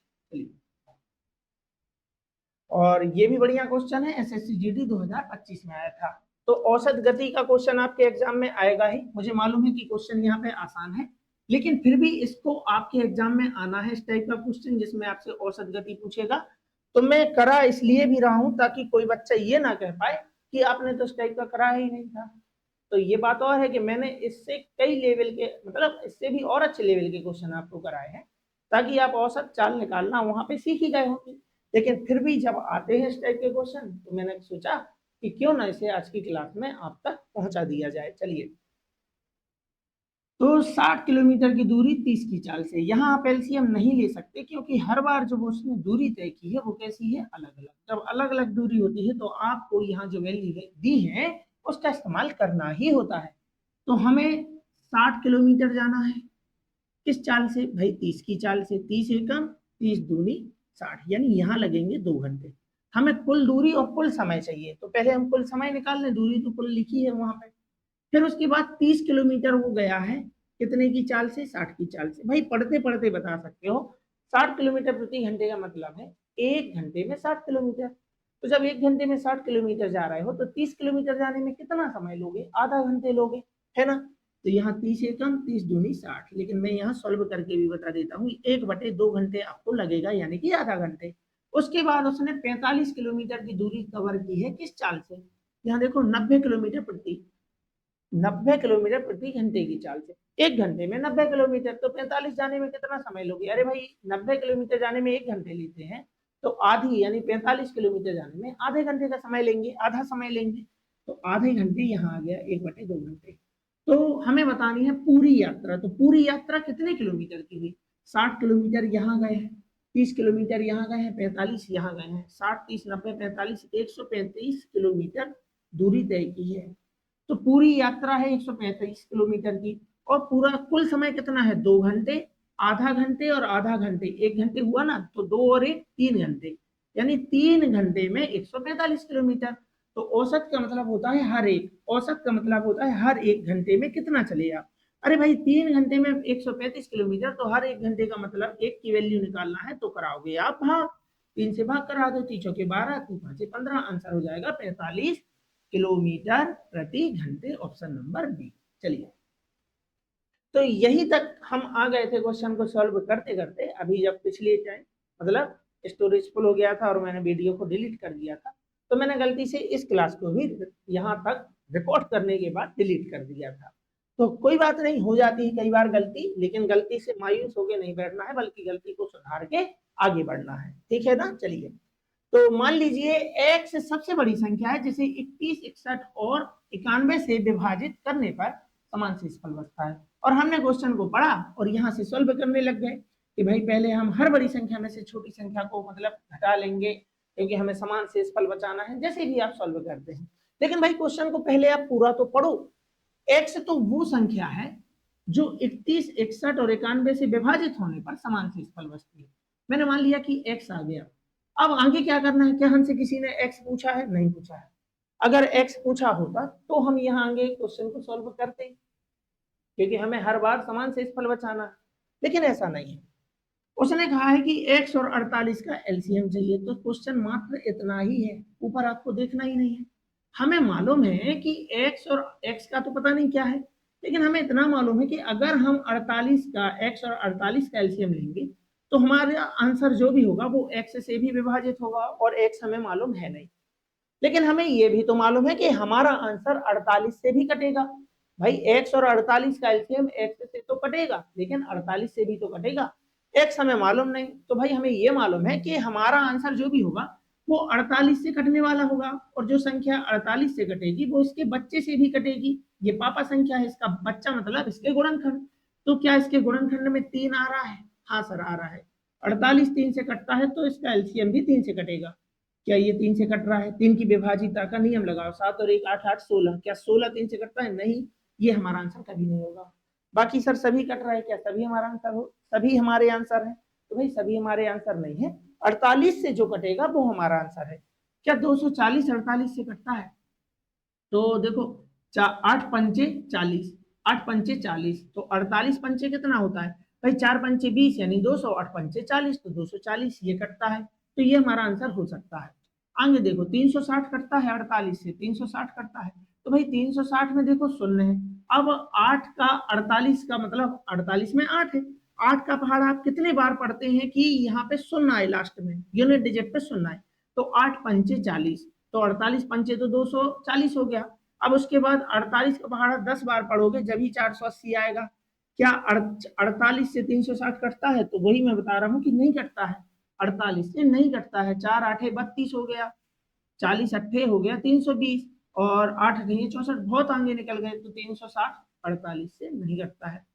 और ये भी बढ़िया क्वेश्चन है, एसएससी जीडी 2025 में आया था। तो औसत गति का क्वेश्चन आपके एग्जाम में आएगा ही, मुझे मालूम है कि क्वेश्चन यहाँ पे आसान है, लेकिन फिर भी इसको आपके एग्जाम में आना है इस टाइप का क्वेश्चन जिसमें आपसे औसत गति पूछेगा। तो मैं करा इसलिए भी रहा हूं ताकि कोई बच्चा ये ना कह पाए कि आपने तो इस टाइप का करा ही नहीं था। तो ये बात और है कि मैंने इससे कई लेवल के, मतलब इससे भी और अच्छे लेवल के क्वेश्चन आपको कराए हैं, ताकि आप औसत चाल निकालना वहां पे सीख ही गए होंगे। लेकिन फिर भी जब आते हैं इस टाइप के क्वेश्चन, तो मैंने सोचा कि क्यों ना इसे आज की क्लास में आप तक पहुंचा दिया जाए। चलिए, तो 60 किलोमीटर की दूरी 30 की चाल से, यहाँ आप एलसीएम नहीं ले सकते, क्योंकि हर बार जब उसने दूरी तय की है वो कैसी है, अलग अलग। जब अलग अलग दूरी होती है तो आपको यहाँ जो वैल्यू दी है उसका इस्तेमाल करना ही होता है। तो हमें 60 किलोमीटर जाना है, किस चाल से भाई, 30 की चाल से। 30 एकम 30 दूनी 60, यानी यहाँ लगेंगे 2 घंटे। हमें कुल दूरी और कुल समय चाहिए, तो पहले हम कुल समय निकाल लें, दूरी तो कुल लिखी है वहां पे। फिर उसके बाद 30 किलोमीटर वो गया है कितने की चाल से, 60 की चाल से। भाई पढ़ते पढ़ते बता सकते हो, 60 किलोमीटर प्रति घंटे का मतलब है 1 घंटे में 60 किलोमीटर। तो जब 1 घंटे में 60 किलोमीटर जा रहे हो तो 30 किलोमीटर जाने में कितना समय लोगे, आधा घंटे लोगे, है ना। तो यहाँ 30 एकम 30 दूनी 60, लेकिन मैं यहाँ सॉल्व करके भी बता देता हूँ, 1/2 घंटे आपको लगेगा, यानी कि आधा घंटे। उसके बाद उसने 45 किलोमीटर की दूरी कवर की है किस चाल से, यहाँ देखो 90 किलोमीटर प्रति घंटे की चाल से। 1 घंटे में 90 किलोमीटर, तो 45 जाने में कितना समय लोगे, अरे भाई 90 किलोमीटर जाने में 1 घंटे लेते हैं, तो आधी यानी 45 किलोमीटर जाने में आधे घंटे का समय लेंगे, आधा समय लेंगे। तो आधे घंटे यहाँ आ गया, 1/2 घंटे। तो हमें बतानी है पूरी यात्रा, तो पूरी यात्रा कितने किलोमीटर की हुई, 60 किलोमीटर यहाँ गए हैं, 30 किलोमीटर यहाँ गए हैं, 45 यहाँ गए हैं, 60 30 90 45 135 किलोमीटर दूरी तय की है। तो पूरी यात्रा है 135 किलोमीटर की, और पूरा कुल समय कितना है, 2 घंटे, आधा घंटे और आधा घंटे, 1 घंटे हुआ ना, तो 2 और 1 3 घंटे, यानी 3 घंटे में 145 किलोमीटर। तो औसत का मतलब होता है हर एक, औसत का मतलब होता है हर 1 घंटे में कितना चले आप। अरे भाई 3 घंटे में 135 किलोमीटर, तो हर 1 घंटे का मतलब 1 की वैल्यू निकालना है, तो कराओगे आप भाग, 3 से भाग करा दो, 3 चौके 12 3 5 15, आंसर हो जाएगा 45 किलोमीटर प्रति घंटे, ऑप्शन नंबर बी। चलिए, तो यही तक हम आ गए थे क्वेश्चन को सॉल्व करते करते। अभी जब पिछले टाइम मतलब स्टोरेज फुल हो गया था और मैंने वीडियो को डिलीट कर दिया था, तो मैंने गलती से इस क्लास को भी यहाँ तक रिकॉर्ड करने के बाद डिलीट कर दिया था। तो कोई बात नहीं, हो जाती है कई बार गलती, लेकिन गलती से मायूस होकर नहीं बैठना है, बल्कि गलती को सुधार के आगे बढ़ना है, ठीक है ना। चलिए, तो मान लीजिए x सबसे बड़ी संख्या है जिसे 21 61 और 91 से विभाजित करने पर समान शेषफल बचता है। और हमने क्वेश्चन को पढ़ा और यहाँ से सॉल्व करने लग गए कि भाई पहले हम हर बड़ी संख्या में से छोटी संख्या को मतलब घटा लेंगे, क्योंकि हमें समान शेष फल बचाना है, जैसे भी आप सॉल्व करते हैं। लेकिन भाई क्वेश्चन को पहले आप पूरा तो पढ़ो। x तो वो संख्या है जो 31, 61 और 91 से विभाजित होने पर समान शेष फल बचती है। मैंने मान लिया कि x आ गया। अब आगे क्या करना है? क्या हमसे किसी ने x पूछा है? नहीं पूछा है। अगर x पूछा होता तो हम यहाँ आगे क्वेश्चन को सॉल्व करते, क्योंकि हमें हर बार समान शेष फल बचाना है। लेकिन ऐसा नहीं है। उसने कहा है कि x और 48 का एलसीएम चाहिए, तो क्वेश्चन मात्र इतना ही है, ऊपर आपको देखना ही नहीं है। हमें मालूम है कि x और x का तो पता नहीं क्या है, लेकिन हमें इतना मालूम है कि अगर हम 48 का x और 48 का एलसीएम लेंगे तो हमारा आंसर जो भी होगा वो x से भी विभाजित होगा, और x हमें मालूम है नहीं। लेकिन हमें ये भी तो मालूम है कि हमारा आंसर 48 से भी कटेगा। भाई x और 48 का एलसीएम x से तो कटेगा, लेकिन 48 से भी तो कटेगा। x हमें मालूम नहीं, तो भाई हमें ये मालूम है कि हमारा आंसर जो भी होगा वो 48 से कटने वाला होगा, और जो संख्या 48 से कटेगी वो इसके बच्चे से भी कटेगी। ये पापा संख्या है, इसका बच्चा मतलब इसके गुणनखंड। तो क्या इसके गुणनखंड में 3 आ रहा है? हाँ सर आ रहा है। 48 3 से कटता है तो इसका एलसीएम भी 3 से कटेगा। क्या ये 3 से कट रहा है? 3 की विभाजिता का नियम लगाओ, 7 और 1 8 8 16। क्या 16 3 से कटता है? नहीं, ये हमारा आंसर कभी नहीं होगा। बाकी सर सभी कट रहा है, क्या सभी हमारा आंसर हो? सभी हमारे आंसर है? तो भाई सभी हमारे आंसर नहीं है, 48 से जो कटेगा वो हमारा आंसर है। क्या 240 48 से कटता है? तो देखो 8 पंचे 40, 8 पंचे 40, तो 48 पंचे कितना होता है भाई? 4 पंचे 20 यानी 200, 8 पंचे 40 तो 240, ये कटता है। तो ये हमारा आंसर हो सकता है। आगे देखो 360 कटता है 48 से, 360 कटता है, तो भाई 360 में देखो शून्य है। अब 8 का 48 का मतलब 48 में 8 है। 8 का पहाड़ा आप कितने बार पढ़ते हैं कि यहाँ पे शून्य आए, लास्ट में यूनिट डिजिट पे शून्य आए। तो 8 पंचे 40, तो 48 पंचे तो 240 हो गया। अब उसके बाद 48 का पहाड़ा 10 बार पढ़ोगे जब ही 480 आएगा। क्या 48 से 360 कटता है? तो वही मैं बता रहा हूँ कि नहीं कटता है, 48 से नहीं कटता है। 4 8 32 हो गया, 40 अट्ठे हो गया 320, और 8 नहीं 64, बहुत आगे निकल गए, तो 360 48 से नहीं कटता है।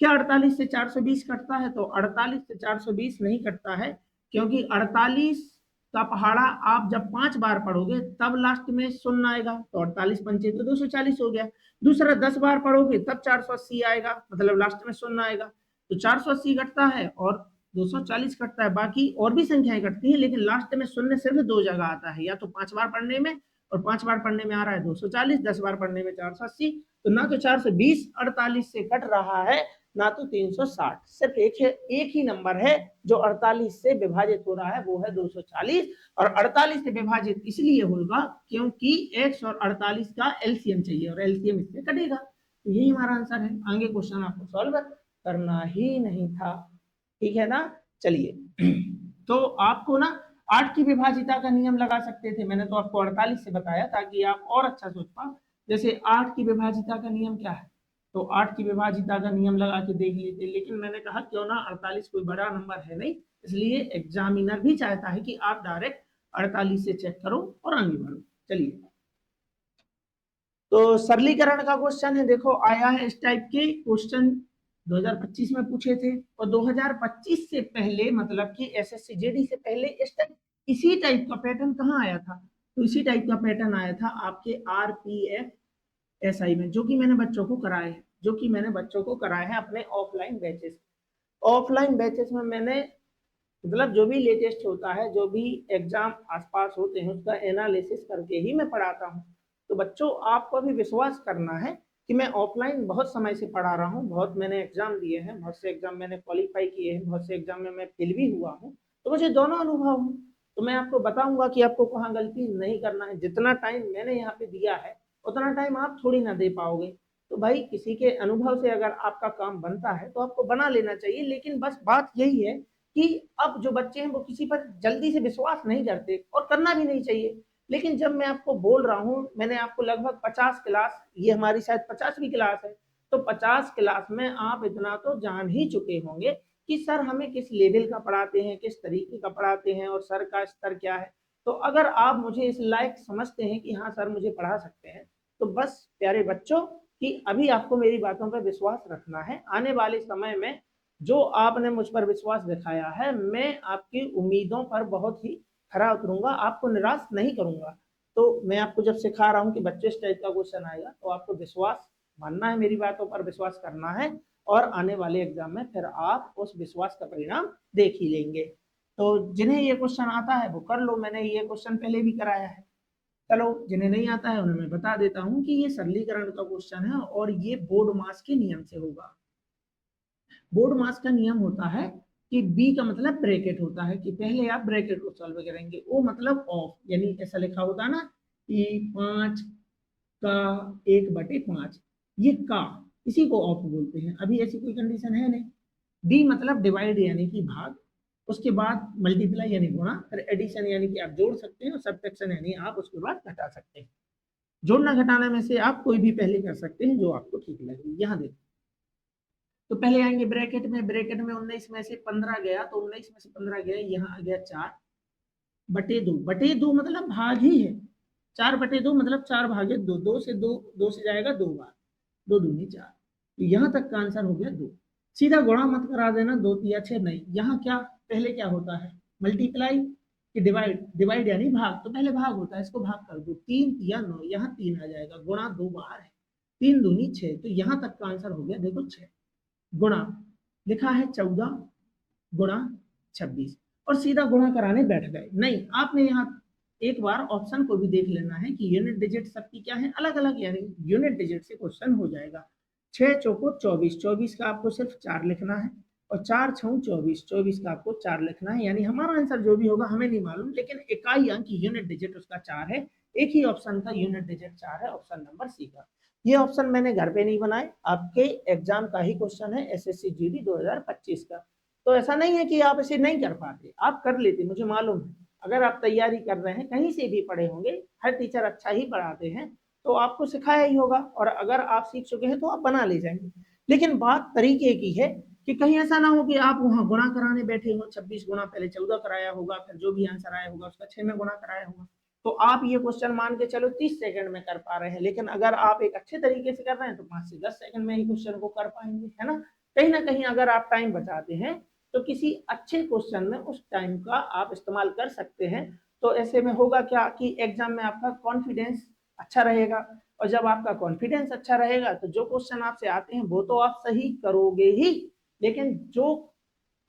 क्या 48 से 420 कटता है? तो 48 से 420 नहीं कटता है, क्योंकि 48 का पहाड़ा आप जब 5 बार पढ़ोगे तब लास्ट में शून्य आएगा, तो 48 पंचे तो 240 हो गया। दूसरा 10 बार पढ़ोगे तब 480 आएगा, मतलब लास्ट में शून्य आएगा, तो 480 कटता है और 240 कटता है। बाकी और भी संख्याएं कटती हैं, लेकिन लास्ट में शून्य सिर्फ 2 जगह आता है, या तो 5 बार पढ़ने में, और 5 बार पढ़ने में आ रहा है 240, 10 बार पढ़ने में 480। तो ना तो 420 48 से कट रहा है, ना तो 360। सिर्फ एक ही नंबर है जो 48 से विभाजित हो रहा है, वो है 240। और 48 से विभाजित इसलिए होगा क्योंकि x और 48 का एलसीएम चाहिए, और एलसीएम इससे कटेगा। तो यही हमारा आंसर है। आगे क्वेश्चन आपको सॉल्व करना ही नहीं था, ठीक है ना? चलिए तो आपको ना 8 की विभाजिता का नियम लगा सकते थे, मैंने तो आपको 48 से बताया ताकि आप और अच्छा सोच पाओ। जैसे 8 की विभाजिता का नियम क्या है, तो 8 की विभाजिता का नियम लगा के देख लेते, लेकिन मैंने कहा क्यों ना, 48 कोई बड़ा नंबर है नहीं, इसलिए एग्जामिनर भी चाहता है कि आप डायरेक्ट 48 से चेक करो और आगे बढ़ो। चलिए तो सरलीकरण का क्वेश्चन है, देखो आया है इस टाइप के क्वेश्चन 2025 में पूछे थे, और 2025 से पहले मतलब कि एसएससी जेडी से पहले इसी टाइप का पैटर्न कहाँ आया था? तो इसी टाइप का पैटर्न आया था आपके आरपीएफ एसआई में, जो कि मैंने बच्चों को कराए हैं, अपने ऑफलाइन बैचेस। ऑफलाइन बैचेस में मैंने मतलब जो भी लेटेस्ट होता है, जो भी एग्जाम आसपास होते हैं, उसका एनालिसिस करके ही मैं पढ़ाता हूँ। तो बच्चों आपको भी विश्वास करना है कि मैं ऑफलाइन बहुत समय से पढ़ा रहा हूँ, बहुत मैंने एग्जाम दिए हैं, बहुत से एग्जाम मैंने क्वालिफाई किए हैं, बहुत से एग्जाम में मैं फेल भी हुआ हूँ, तो मुझे दोनों अनुभव हूँ। तो मैं आपको बताऊंगा कि आपको कहाँ गलती नहीं करना है। जितना टाइम मैंने यहाँ पे दिया है उतना टाइम आप थोड़ी ना दे पाओगे। तो भाई किसी के अनुभव से अगर आपका काम बनता है तो आपको बना लेना चाहिए, लेकिन बस बात यही है कि अब जो बच्चे हैं वो किसी पर जल्दी से विश्वास नहीं करते, और करना भी नहीं चाहिए। लेकिन जब मैं आपको बोल रहा हूँ, मैंने आपको लगभग 50 क्लास, ये हमारी शायद 50वीं क्लास है, तो 50 क्लास में आप इतना तो जान ही चुके होंगे कि सर हमें किस लेवल का पढ़ाते हैं, किस तरीके का पढ़ाते हैं, और सर का स्तर क्या है। तो अगर आप मुझे इस लायक समझते हैं कि हाँ सर मुझे पढ़ा सकते हैं, तो बस प्यारे बच्चों कि अभी आपको मेरी बातों पर विश्वास रखना है। आने वाले समय में जो आपने मुझ पर विश्वास दिखाया है, मैं आपकी उम्मीदों पर बहुत ही खरा उतरूंगा, आपको निराश नहीं करूंगा। तो मैं आपको जब सिखा रहा हूँ कि बच्चे इस टाइप का क्वेश्चन आएगा तो आपको विश्वास मानना है, मेरी बातों पर विश्वास करना है, और आने वाले एग्जाम में फिर आप उस विश्वास का परिणाम देख ही लेंगे। तो जिन्हें ये क्वेश्चन आता है वो कर लो, मैंने ये क्वेश्चन पहले भी कराया है। चलो जिन्हें नहीं आता है उन्हें मैं बता देता हूँ कि ये सरलीकरण का क्वेश्चन है और ये बोर्ड मास के नियम से होगा। बोर्ड मास का नियम होता है कि बी का मतलब ब्रैकेट होता है, कि पहले आप ब्रैकेट को सॉल्व करेंगे। ओ मतलब ऑफ, यानी ऐसा लिखा होता है ना कि 5 का 1/5, ये का इसी को ऑफ बोलते हैं। अभी ऐसी कोई कंडीशन है नहीं। डी मतलब डिवाइड यानी कि भाग, उसके बाद मल्टीप्लाई यानी गुणा, फिर एडिशन यानी कि आप जोड़ सकते हैं, और सब्ट्रैक्शन यानी आप उसके बाद घटा सकते हैं। जोड़ना घटाना में से आप कोई भी पहले कर सकते हैं जो आपको ठीक लगे। यहाँ देखो, तो पहले आएंगे ब्रैकेट में, 19 में से 15 गया तो 19 में से 15 गया, यहाँ आ गया 4/2। बटे 2 मतलब भाग ही है, 4/2 मतलब 4 भागे 2, 2 से 2 से जाएगा 2 बार, 2 दूनी 4, तो यहाँ तक का आंसर हो गया 2। सीधा गुणा मत करा देना, 2 तिया 6 नहीं, यहाँ क्या पहले क्या होता है, मल्टीप्लाई कि डिवाइड, डिवाइड यानी भाग, तो पहले भाग होता है, इसको भाग कर दो, 3 तिया 9, यहाँ 3 आ जाएगा, गुणा 2 बार है, 3 दूनी 6, तो यहाँ तक का आंसर हो गया देखो 6, गुणा लिखा है 14 गुणा 26, और सीधा गुणा कराने बैठ गए। नहीं, आपने यहाँ एक बार ऑप्शन को भी देख लेना है कि यूनिट डिजिट सबकी क्या है, अलग अलग, यानी यूनिट डिजिट से क्वेश्चन हो जाएगा। 6 चौको 24, 24 का आपको सिर्फ 4 लिखना है, और 4 छः 24, 24 का आपको 4 लिखना है, यानी हमारा आंसर जो भी होगा हमें नहीं मालूम, लेकिन इकाई अंक यूनिट डिजिट उसका 4 है। एक ही ऑप्शन का यूनिट डिजिट 4 है, ऑप्शन नंबर सी का। ये ऑप्शन मैंने घर पे नहीं बनाए, आपके एग्जाम का ही क्वेश्चन है, एसएससी जीडी 2025 का। तो ऐसा नहीं है कि आप इसे नहीं कर पाते, आप कर लेते, मुझे मालूम है। अगर आप तैयारी कर रहे हैं, कहीं से भी पढ़े होंगे, हर टीचर अच्छा ही पढ़ाते हैं, तो आपको सिखाया ही होगा, और अगर आप सीख चुके हैं तो आप बना ले जाएंगे। लेकिन बात तरीके की है कि कहीं ऐसा ना हो कि आप वहां गुणा कराने बैठे हो, 26 गुणा पहले 14 कराया होगा, फिर जो भी आंसर आया होगा उसका 6 में गुणा कराया होगा, तो आप ये क्वेश्चन मान के चलो 30 सेकंड में कर पा रहे हैं, लेकिन अगर आप एक अच्छे तरीके से कर रहे हैं तो 5 से 10 सेकंड में ही क्वेश्चन को कर पाएंगे, है ना कहीं अगर आप टाइम बचाते हैं तो किसी अच्छे क्वेश्चन में उस टाइम का आप इस्तेमाल कर सकते हैं। तो ऐसे में होगा क्या कि एग्जाम में आपका कॉन्फिडेंस अच्छा रहेगा, और जब आपका कॉन्फिडेंस अच्छा रहेगा तो जो क्वेश्चन आपसे आते हैं वो तो आप सही करोगे ही, लेकिन जो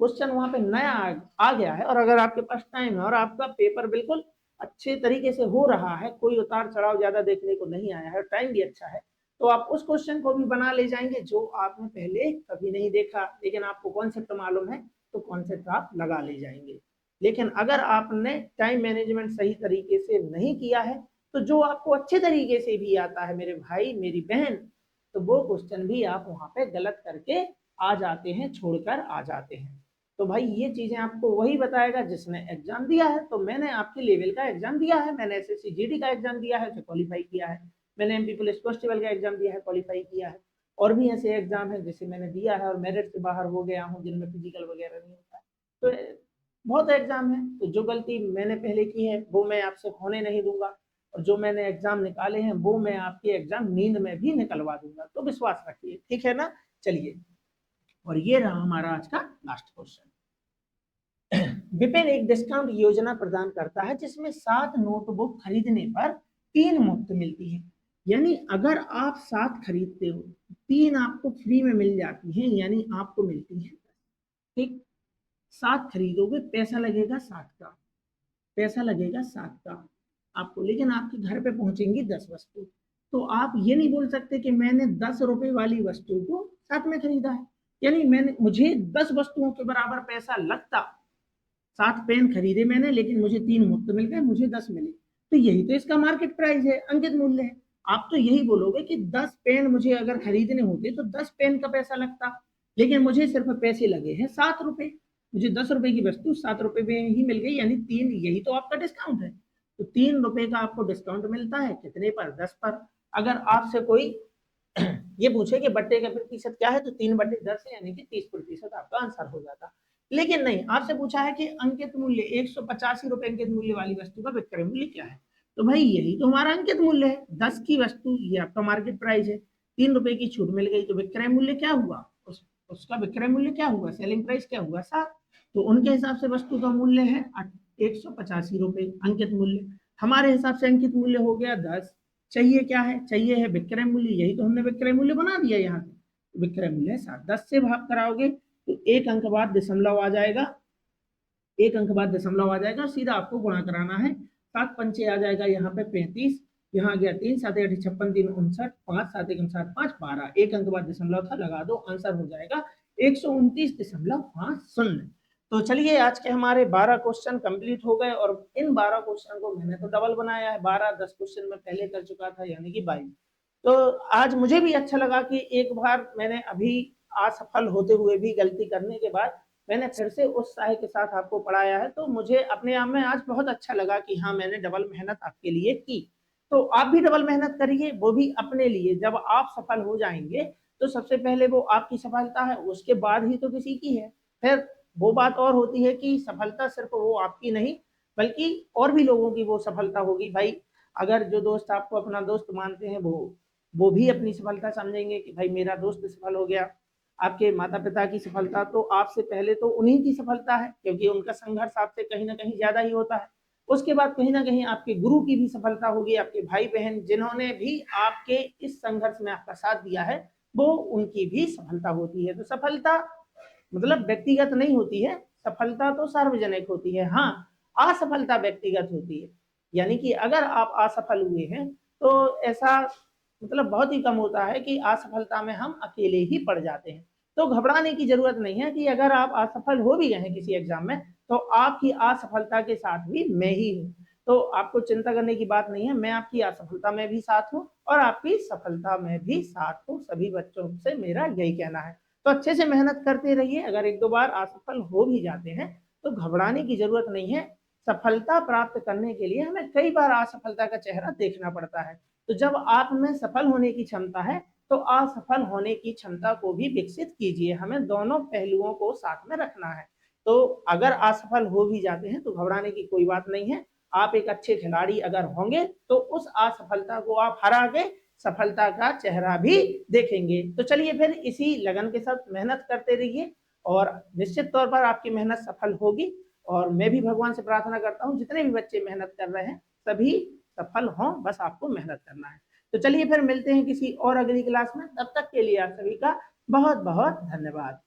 क्वेश्चन वहां पे नया आ गया है, और अगर आपके पास टाइम है और आपका पेपर बिल्कुल अच्छे तरीके से हो रहा है, कोई उतार चढ़ाव ज्यादा देखने को नहीं आया है, टाइम भी अच्छा है, तो आप उस क्वेश्चन को भी बना ले जाएंगे जो आपने पहले कभी नहीं देखा, लेकिन आपको कॉन्सेप्ट मालूम है, तो कॉन्सेप्ट आप लगा ले जाएंगे। लेकिन अगर आपने टाइम मैनेजमेंट सही तरीके से नहीं किया है, तो जो आपको अच्छे तरीके से भी आता है मेरे भाई मेरी बहन, तो वो क्वेश्चन भी आप वहां पे गलत करके आ जाते हैं, छोड़कर आ जाते हैं। तो भाई ये चीजें आपको वही बताएगा जिसने एग्जाम दिया है। तो मैंने आपके लेवल का एग्जाम दिया है, मैंने एसएससी जीडी का एग्जाम दिया है, जो क्वालिफाई किया है, मैंने एमपी पुलिस कांस्टेबल का एग्जाम दिया है, क्वालिफाई किया है, और भी ऐसे एग्जाम है जिसे मैंने दिया है और मेरिट से बाहर हो गया हूँ, जिनमें फिजिकल वगैरह नहीं होता है। तो बहुत एग्जाम है, तो जो गलती मैंने पहले की है वो मैं आपसे होने नहीं दूंगा, और जो मैंने एग्जाम निकाले हैं वो मैं आपके एग्जाम नींद में भी निकलवा दूंगा, तो विश्वास रखिए, ठीक है ना। चलिए, और ये रहा हमारा आज का लास्ट क्वेश्चन। विपिन एक डिस्काउंट योजना प्रदान करता है जिसमें 7 नोटबुक खरीदने पर 3 मुफ्त मिलती है, यानी अगर आप 7 खरीदते हो 3 आपको फ्री में मिल जाती है, यानी आपको मिलती है, ठीक। 7 खरीदोगे, पैसा लगेगा 7 का, पैसा लगेगा 7 का आपको, लेकिन आपके घर पे पहुंचेंगी 10 वस्तु, तो आप ये नहीं बोल सकते कि मैंने 10 रुपए वाली वस्तु को 7 में खरीदा है, यानी मुझे 10 वस्तुओं के बराबर पैसा लगता, 7 पेन खरीदे मैंने लेकिन मुझे 3 मुफ्त मिल गए, मुझे 10 मिले, तो यही तो इसका मार्केट प्राइस है, अंकित मूल्य है। आप तो यही बोलोगे कि 10 पेन मुझे अगर खरीदने होते तो 10 पेन का पैसा लगता, लेकिन मुझे सिर्फ पैसे लगे हैं 7 रुपए, मुझे 10 रुपए की वस्तु 7 रुपए में ही मिल गई, यानी 3, यही तो आपका डिस्काउंट है। तो 3 रुपए का आपको डिस्काउंट मिलता है, कितने पर, 10 पर। अगर आपसे कोई ये पूछे कि बट्टे का प्रतिशत क्या है, तो 3/10 है, यानी कि 30% आपका आंसर हो जाता। लेकिन नहीं, आपसे पूछा है कि अंकित मूल्य 185 रुपए अंकित मूल्य वाली वस्तु का विक्रय मूल्य क्या है, तो भाई यही तो हमारा अंकित मूल्य है, 10 की वस्तु, ये आपका मार्केट प्राइस है, 3 रुपए की छूट मिल गई, तो विक्रय मूल्य क्या हुआ, उसका विक्रय मूल्य क्या हुआ, सेलिंग प्राइस क्या हुआ, 7, तो उनके हिसाब से वस्तु का मूल्य है 185 रुपए अंकित मूल्य। हमारे हिसाब से अंकित मूल्य हो गया 10। चाहिए क्या है? चाहिए है विक्रय मूल्य, यही तो हमने विक्रय मूल्य बना दिया यहाँ से। विक्रय मूल्य 7, 10 से भाग कराओगे तो एक अंक बाद दशमलव आ जाएगा, एक अंक बाद दशमलव आ जाएगा, सीधा आपको गुणा कराना है। 7 पंचे आ जाएगा यहाँ पे 35, यहाँ गया 3 7 8 56 3 59, 5 7 1 7 5 12, एक अंक बाद दशमलव था, लगा दो, आंसर हो जाएगा 129.50। तो चलिए आज के हमारे 12 क्वेश्चन कंप्लीट हो गए और इन 12 क्वेश्चन को मैंने तो डबल बनाया है, 12 10 क्वेश्चन में पहले कर चुका था यानी कि 22। तो आज मुझे भी अच्छा लगा कि एक बार मैंने अभी असफल होते हुए भी गलती करने के बाद मैंने फिर से उत्साह के साथ आपको पढ़ाया है, तो मुझे अपने आप में आज बहुत अच्छा लगा कि हाँ मैंने डबल मेहनत आपके लिए की। तो आप भी डबल मेहनत करिए, वो भी अपने लिए। जब आप सफल हो जाएंगे तो सबसे पहले वो आपकी सफलता है, उसके बाद ही तो किसी की है। फिर वो बात और होती है कि सफलता सिर्फ वो आपकी नहीं बल्कि और भी लोगों की वो सफलता होगी। भाई अगर जो दोस्त आपको अपना दोस्त मानते हैं वो भी अपनी सफलता समझेंगे कि भाई मेरा दोस्त सफल हो गया। आपके माता पिता की सफलता तो आपसे पहले तो उन्हीं की सफलता है, क्योंकि उनका संघर्ष आपसे कहीं ना कहीं ज्यादा ही होता है। उसके बाद कहीं ना कहीं आपके गुरु की भी सफलता होगी, आपके भाई बहन जिन्होंने भी आपके इस संघर्ष में आपका साथ दिया है वो उनकी भी सफलता होती है। तो सफलता मतलब व्यक्तिगत नहीं होती है, सफलता तो सार्वजनिक होती है। हाँ, असफलता व्यक्तिगत होती है, यानी कि अगर आप असफल हुए हैं तो ऐसा मतलब बहुत ही कम होता है कि असफलता में हम अकेले ही पड़ जाते हैं। तो घबराने की जरूरत नहीं है कि अगर आप असफल हो भी गए हैं किसी एग्जाम में तो आपकी असफलता के साथ भी मैं ही हूँ। तो आपको चिंता करने की बात नहीं है, मैं आपकी असफलता में भी साथ हूँ और आपकी सफलता में भी साथ हूँ। सभी बच्चों से मेरा यही कहना है। तो अच्छे से मेहनत करते रहिए। अगर एक दो बार असफल हो भी जाते हैं तो घबराने की जरूरत नहीं है। सफलता प्राप्त करने के लिए हमें कई बार असफलता का चेहरा देखना पड़ता है। तो जब आप में सफल होने की क्षमता है तो असफल होने की क्षमता को भी विकसित कीजिए। हमें दोनों पहलुओं को साथ में रखना है। तो अगर असफल हो भी जाते हैं तो घबराने की कोई बात नहीं है। आप एक अच्छे खिलाड़ी अगर होंगे तो उस असफलता को आप हरा के सफलता का चेहरा भी देखेंगे। तो चलिए फिर इसी लगन के साथ मेहनत करते रहिए और निश्चित तौर पर आपकी मेहनत सफल होगी। और मैं भी भगवान से प्रार्थना करता हूँ जितने भी बच्चे मेहनत कर रहे हैं सभी सफल हों, बस आपको मेहनत करना है। तो चलिए फिर मिलते हैं किसी और अगली क्लास में, तब तक के लिए आप सभी का बहुत बहुत धन्यवाद।